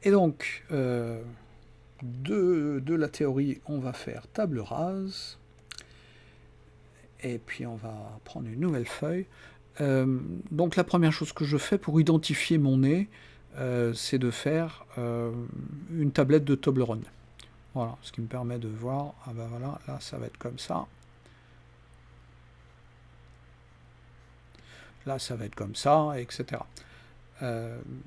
Et donc, de la théorie, on va faire table rase. Et puis on va prendre une nouvelle feuille. Donc la première chose que je fais pour identifier mon nez, c'est de faire une tablette de Toblerone. Voilà, ce qui me permet de voir, ah ben voilà, là ça va être comme ça. Là ça va être comme ça, etc.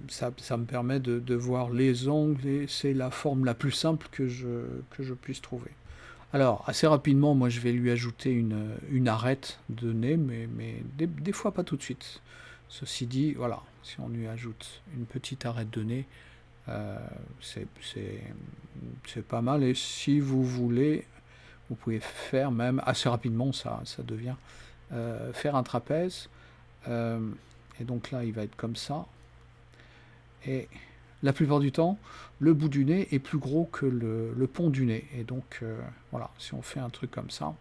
Ça me permet de voir les angles et c'est la forme la plus simple que je puisse trouver. Alors, assez rapidement, moi je vais lui ajouter une arête de nez, mais des fois pas tout de suite. Ceci dit, voilà, si on lui ajoute une petite arête de nez, euh, c'est pas mal. Et si vous voulez, vous pouvez faire même assez rapidement, ça devient faire un trapèze. Et donc là, il va être comme ça. Et la plupart du temps, le bout du nez est plus gros que le pont du nez. Et donc, voilà, si on fait un truc comme ça,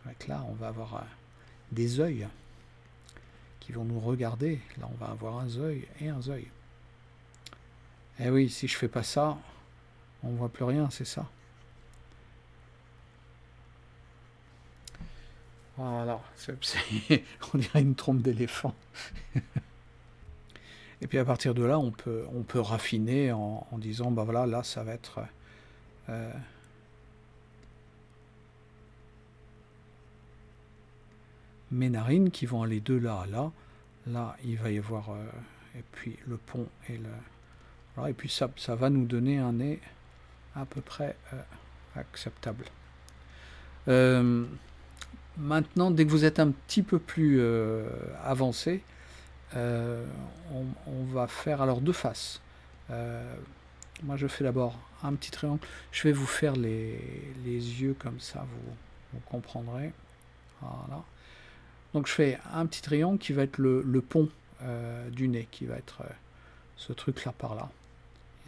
avec là, on va avoir des œils qui vont nous regarder. Là, on va avoir un œil et un œil. Et oui, si je fais pas ça, on voit plus rien, c'est ça. Voilà, on dirait une trompe d'éléphant. Et puis à partir de là, on peut raffiner en disant, bah voilà, là, ça va être mes narines qui vont aller de là à là. Là, il va y avoir et puis le pont et le... Voilà, et puis ça va nous donner un nez à peu près acceptable. Maintenant, dès que vous êtes un petit peu plus avancé, on va faire alors deux faces. Moi, je fais d'abord un petit triangle. Je vais vous faire les yeux comme ça, vous comprendrez. Voilà. Donc, je fais un petit triangle qui va être le pont du nez, qui va être ce truc-là par là.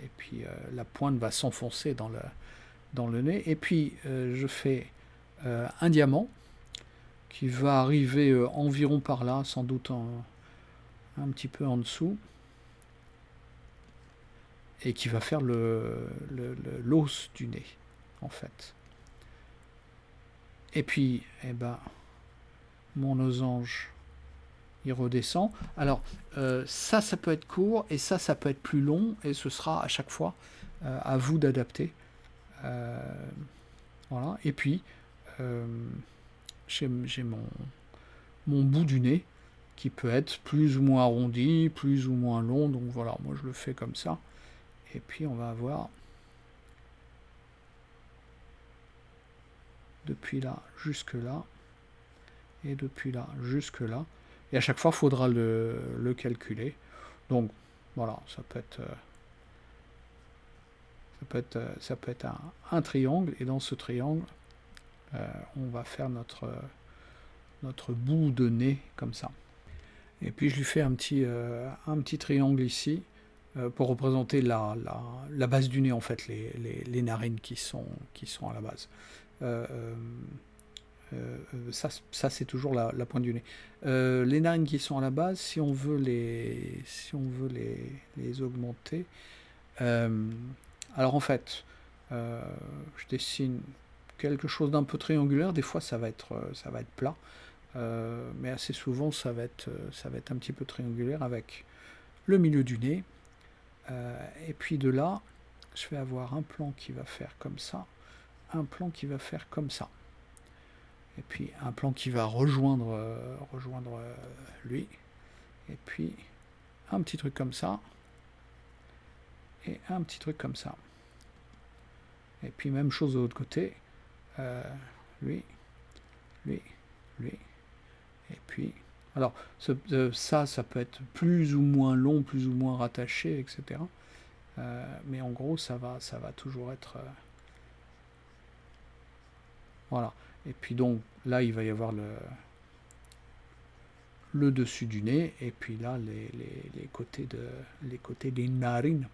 Et puis, la pointe va s'enfoncer dans le nez. Et puis, je fais un diamant qui va arriver environ par là, sans doute un petit peu en dessous, et qui va faire l'os du nez, en fait. Et puis, eh ben, mon losange, il redescend. Alors, ça peut être court, et ça peut être plus long, et ce sera à chaque fois à vous d'adapter. Voilà. Et puis, j'ai mon bout du nez qui peut être plus ou moins arrondi, plus ou moins long. Donc voilà, moi je le fais comme ça. Et puis on va avoir depuis là jusque là et depuis là jusque là. Et à chaque fois, il faudra le calculer. Donc voilà, ça peut être un triangle. Et dans ce triangle, on va faire notre bout de nez comme ça. Et puis je lui fais un petit triangle ici pour représenter la base du nez, en fait, les narines qui sont à la base. Ça c'est toujours la pointe du nez. Les narines qui sont à la base, si on veut les augmenter, alors en fait, je dessine quelque chose d'un peu triangulaire. Des fois, ça va être plat. Mais assez souvent ça va être un petit peu triangulaire avec le milieu du nez. Et puis de là, je vais avoir un plan qui va faire comme ça, un plan qui va faire comme ça. Et puis un plan qui va rejoindre lui. Et puis un petit truc comme ça. Et un petit truc comme ça. Et puis même chose de l'autre côté. Lui. Et puis, alors, ça peut être plus ou moins long, plus ou moins rattaché, etc. Mais en gros, ça va toujours être... voilà. Et puis donc, là, il va y avoir le dessus du nez, et puis là, les côtés des narines.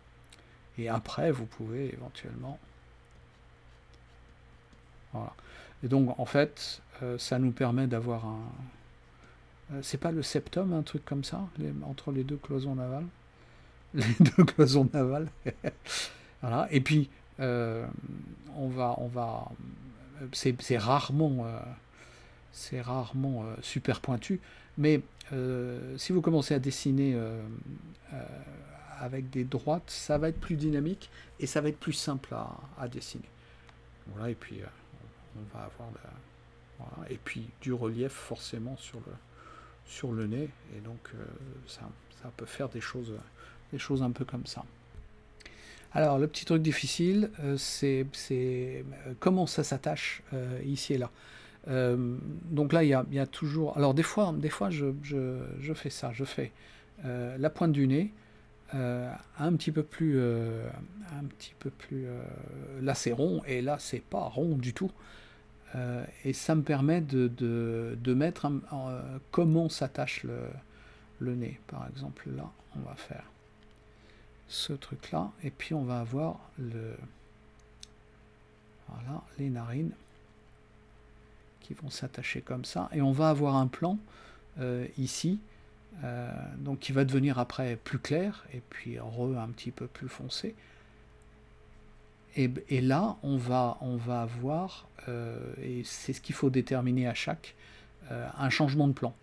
Et après, vous pouvez éventuellement... Voilà. Et donc, en fait, ça nous permet d'avoir c'est pas le septum, un truc comme ça, entre les deux cloisons navales? les deux cloisons navales. Voilà. Et puis, on va, c'est rarement super pointu, mais si vous commencez à dessiner euh, avec des droites, ça va être plus dynamique et ça va être plus simple à dessiner. Voilà, et puis on va avoir voilà, et puis du relief forcément sur le nez, et donc ça peut faire des choses un peu comme ça. Alors, le petit truc difficile, c'est comment ça s'attache ici et là. Donc là, il y a toujours. Alors, des fois je fais ça. Je fais la pointe du nez un petit peu plus. Là, c'est rond, et là, c'est pas rond du tout. Et ça me permet de mettre comment s'attache le nez. Par exemple, là, on va faire ce truc là, et puis on va avoir voilà, les narines qui vont s'attacher comme ça, et on va avoir un plan ici, donc qui va devenir après plus clair, et puis un petit peu plus foncé, et là on va avoir, et c'est ce qu'il faut déterminer à chaque, un changement de plan.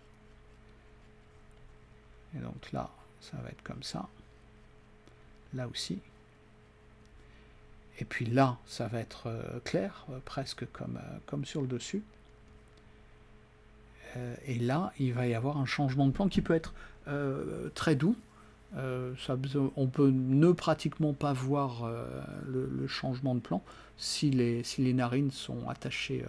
Et donc là ça va être comme ça, là aussi. Et puis là, ça va être clair, presque comme sur le dessus. Et là, il va y avoir un changement de plan qui peut être très doux. On peut ne pratiquement pas voir le changement de plan si les narines sont attachées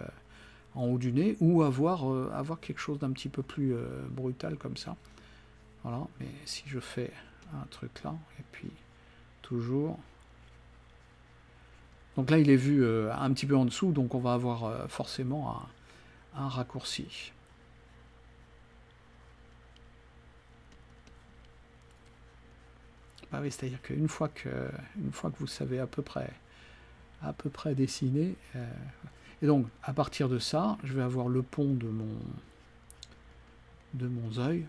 en haut du nez, ou avoir quelque chose d'un petit peu plus brutal comme ça. Voilà, mais si je fais un truc là, et puis toujours... Donc là, il est vu un petit peu en dessous, donc on va avoir forcément un raccourci. Bah oui, c'est-à-dire qu'une fois que vous savez à peu près dessiner, et donc à partir de ça, je vais avoir le pont de mon œil,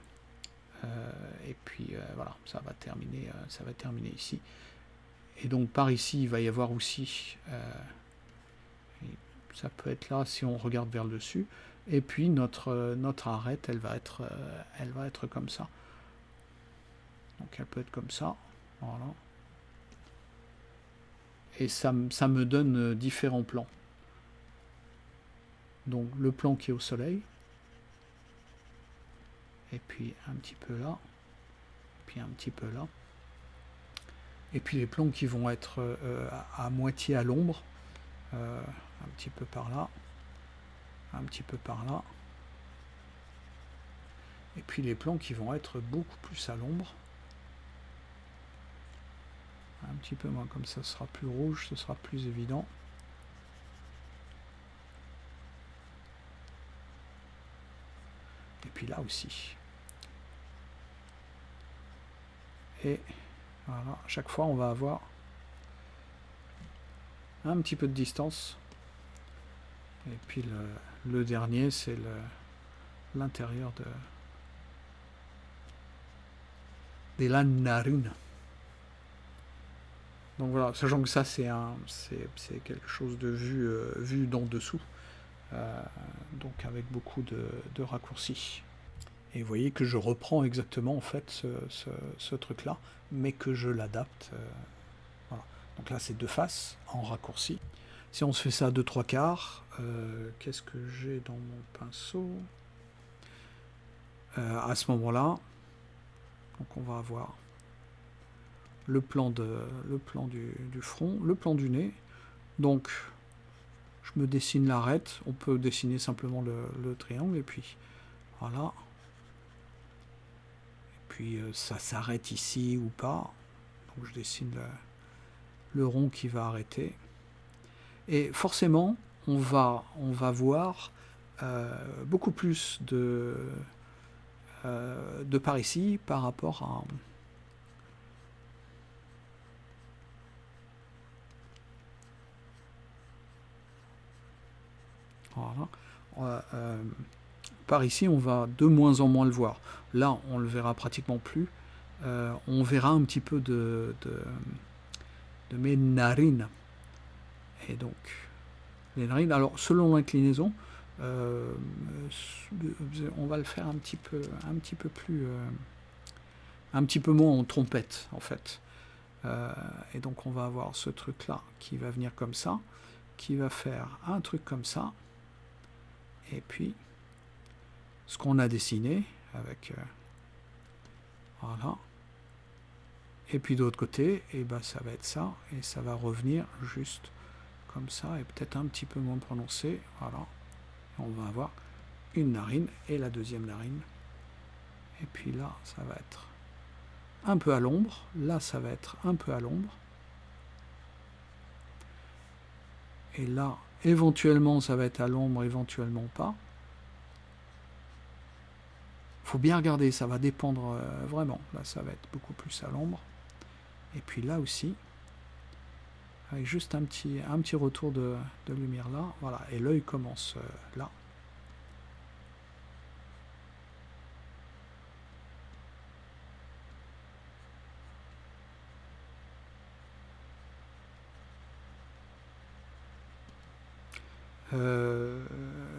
et puis voilà, ça va terminer ici. Et donc par ici, il va y avoir aussi, ça peut être là si on regarde vers le dessus, et puis notre arête, elle va être comme ça. Donc elle peut être comme ça, voilà. Et ça me donne différents plans. Donc le plan qui est au soleil, et puis un petit peu là, puis un petit peu là, et puis les plans qui vont être à moitié à l'ombre, un petit peu par là, un petit peu par là, et puis les plans qui vont être beaucoup plus à l'ombre, un petit peu moins, comme ça sera plus rouge, ce sera plus évident. Et puis là aussi. Et voilà, à chaque fois on va avoir un petit peu de distance. Et puis le dernier, c'est l'intérieur des narines. Donc voilà, sachant que ça c'est quelque chose de vu d'en dessous, donc avec beaucoup de raccourcis. Et vous voyez que je reprends exactement en fait ce truc-là, mais que je l'adapte. Voilà. Donc là c'est deux faces en raccourci. Si on se fait ça à 2/3, qu'est-ce que j'ai dans mon pinceau à ce moment-là? Donc on va avoir le plan du front, le plan du nez. Donc je me dessine l'arête. On peut dessiner simplement le triangle, et puis voilà. Et puis ça s'arrête ici ou pas. Donc je dessine le rond qui va arrêter. Et forcément, on va voir beaucoup plus de par ici par rapport à... Voilà. Par ici, on va de moins en moins le voir. Là, on le verra pratiquement plus. on verra un petit peu de mes narines. Et donc, les narines, alors selon l'inclinaison, on va le faire un petit peu plus, un petit peu moins en trompette en fait. Et donc on va avoir ce truc là qui va venir comme ça, qui va faire un truc comme ça, et puis ce qu'on a dessiné avec voilà, et puis de l'autre côté, et ben ça va être ça, et ça va revenir juste comme ça, et peut-être un petit peu moins prononcé, voilà. On va avoir une narine et la deuxième narine, et puis là ça va être un peu à l'ombre, là ça va être un peu à l'ombre, et là éventuellement ça va être à l'ombre, éventuellement pas. Faut bien regarder, ça va dépendre vraiment. Là ça va être beaucoup plus à l'ombre, et puis là aussi avec juste un petit retour de lumière là, voilà, et l'œil commence là.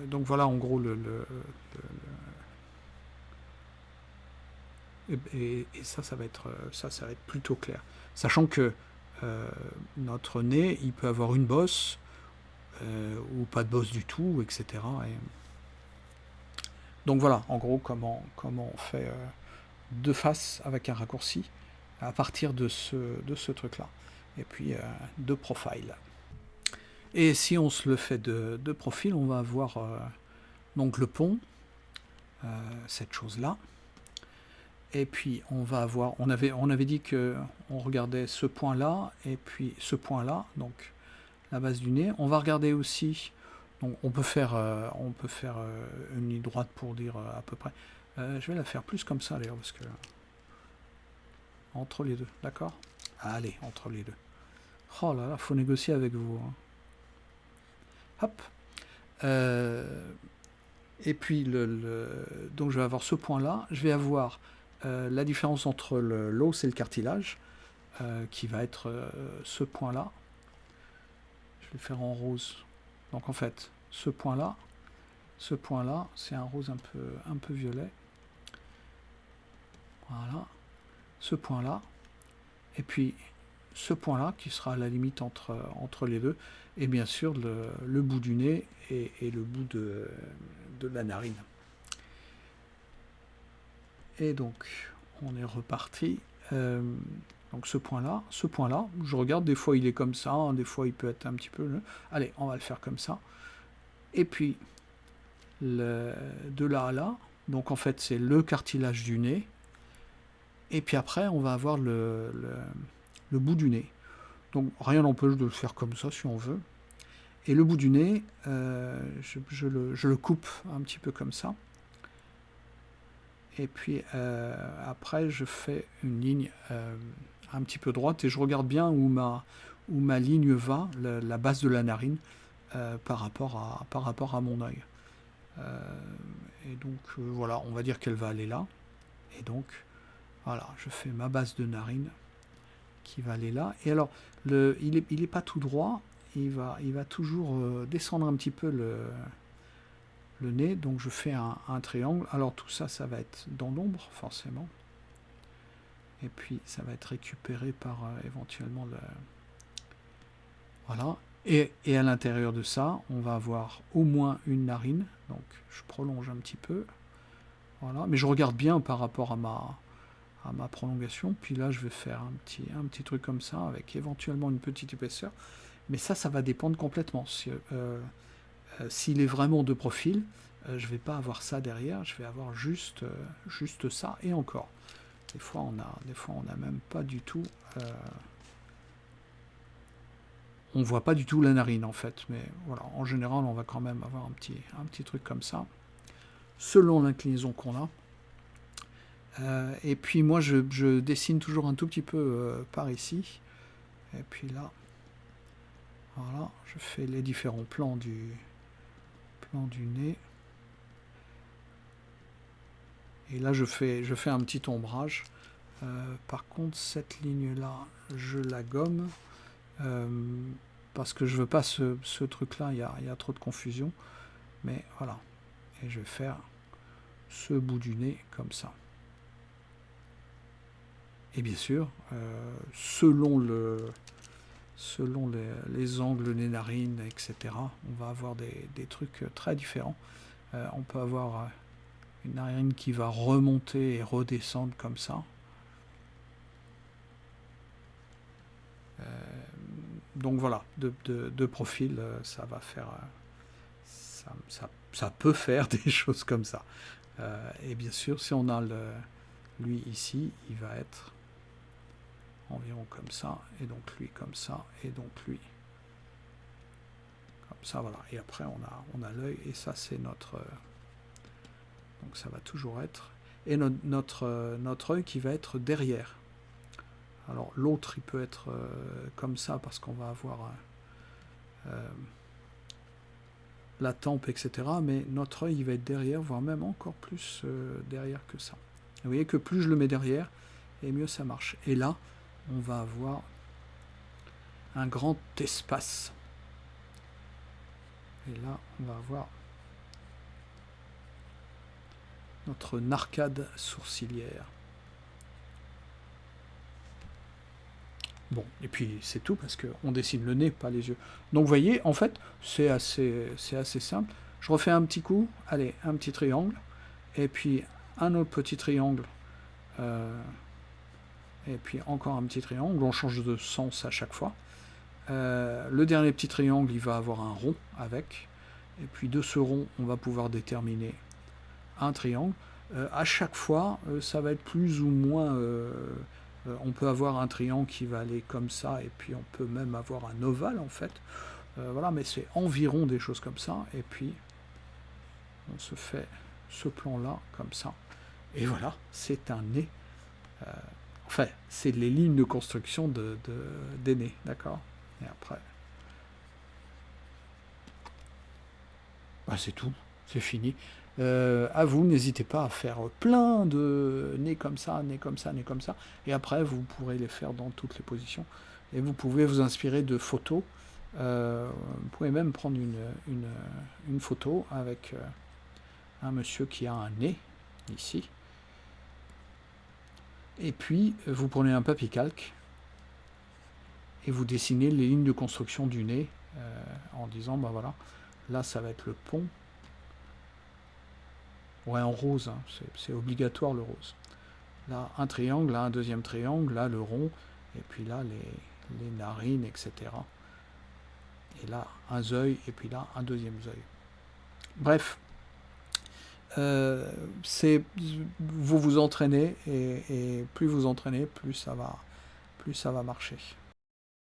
Donc voilà en gros et ça va être plutôt clair, sachant que notre nez il peut avoir une bosse ou pas de bosse du tout, etc. Et donc voilà en gros comment on fait de face avec un raccourci à partir de ce truc là, et puis de profile. Et si on se le fait de profil, on va avoir donc le pont, cette chose-là. Et puis on va avoir, on avait dit que on regardait ce point-là et puis ce point-là, donc la base du nez. On va regarder aussi, donc on peut faire une ligne droite pour dire à peu près. Je vais la faire plus comme ça d'ailleurs parce que entre les deux, d'accord? Allez, entre les deux. Oh là là, faut négocier avec vous. Hein. Hop. Et puis, donc je vais avoir ce point-là. Je vais avoir la différence entre l'os et le cartilage, qui va être ce point-là. Je vais le faire en rose. Donc en fait, ce point-là, c'est un rose un peu violet. Voilà. Ce point-là. Et puis, ce point-là, qui sera à la limite entre les deux. Et bien sûr, le bout du nez et le bout de la narine. Et donc, on est reparti. Donc ce point-là, je regarde, des fois il est comme ça, hein, des fois il peut être un petit peu... Allez, on va le faire comme ça. Et puis, de là à là, donc en fait c'est le cartilage du nez. Et puis après, on va avoir le bout du nez. Donc rien n'empêche de le faire comme ça si on veut. Et le bout du nez, je le coupe un petit peu comme ça. Et puis après, je fais une ligne un petit peu droite et je regarde bien où ma ligne va, la base de la narine, par rapport à mon œil. Et donc voilà, on va dire qu'elle va aller là. Et donc voilà, je fais ma base de narine qui va aller là. Et alors, il est pas tout droit, il va toujours descendre un petit peu le nez, donc je fais un triangle. Alors tout ça, ça va être dans l'ombre, forcément. Et puis, ça va être récupéré par éventuellement le... Voilà. Et à l'intérieur de ça, on va avoir au moins une narine. Donc, je prolonge un petit peu. Voilà. Mais je regarde bien par rapport à ma prolongation. Puis là, je vais faire un petit truc comme ça, avec éventuellement une petite épaisseur. Mais ça va dépendre complètement. S'il est vraiment de profil, je ne vais pas avoir ça derrière, je vais avoir juste ça et encore. Des fois, on a même pas du tout... on voit pas du tout la narine en fait, mais voilà, en général, on va quand même avoir un petit truc comme ça, selon l'inclinaison qu'on a. Et puis moi, je dessine toujours un tout petit peu par ici. Et puis là, voilà, je fais les différents plans du nez. Et là, je fais un petit ombrage Par contre, cette ligne-là, je la gomme, parce que je veux pas ce truc-là, il y a trop de confusion. Mais voilà, et je vais faire ce bout du nez comme ça. Et bien sûr, selon les angles des narines, etc., on va avoir des trucs très différents. On peut avoir une narine qui va remonter et redescendre comme ça. Donc voilà, de profil, ça va faire... ça peut faire des choses comme ça. Et bien sûr, si on a lui ici, il va être environ comme ça, et donc lui comme ça, et donc lui comme ça, voilà. Et après, on a l'œil, et ça, c'est notre... donc ça va toujours être... Et notre œil qui va être derrière. Alors l'autre, il peut être comme ça, parce qu'on va avoir la tempe, etc. Mais notre œil, il va être derrière, voire même encore plus derrière que ça. Vous voyez que plus je le mets derrière, et mieux ça marche. Et là, on va avoir un grand espace. Et là, on va avoir notre arcade sourcilière. Bon, et puis c'est tout, parce qu'on dessine le nez, pas les yeux. Donc vous voyez, en fait, c'est assez simple. Je refais un petit coup, allez, un petit triangle, et puis un autre petit triangle, et puis encore un petit triangle, on change de sens à chaque fois. Le dernier petit triangle, il va avoir un rond avec, et puis de ce rond, on va pouvoir déterminer un triangle. À chaque fois, ça va être plus ou moins... on peut avoir un triangle qui va aller comme ça, et puis on peut même avoir un ovale, en fait. Voilà, mais c'est environ des choses comme ça, et puis on se fait ce plan-là, comme ça. Et voilà, c'est un nez. Enfin, c'est les lignes de construction des nez, d'accord? Et après, bah, c'est tout, c'est fini. À vous, n'hésitez pas à faire plein de nez comme ça, nez comme ça, nez comme ça. Et après, vous pourrez les faire dans toutes les positions. Et vous pouvez vous inspirer de photos. Vous pouvez même prendre une photo avec un monsieur qui a un nez, ici. Et puis, vous prenez un papier calque et vous dessinez les lignes de construction du nez en disant, bah voilà, là, ça va être le pont. Ouais, en rose, hein, c'est obligatoire le rose. Là, un triangle, là, un deuxième triangle, là, le rond, et puis là, les narines, etc. Et là, un œil, et puis là, un deuxième œil. Bref, vous vous entraînez, et plus vous entraînez, plus ça va marcher.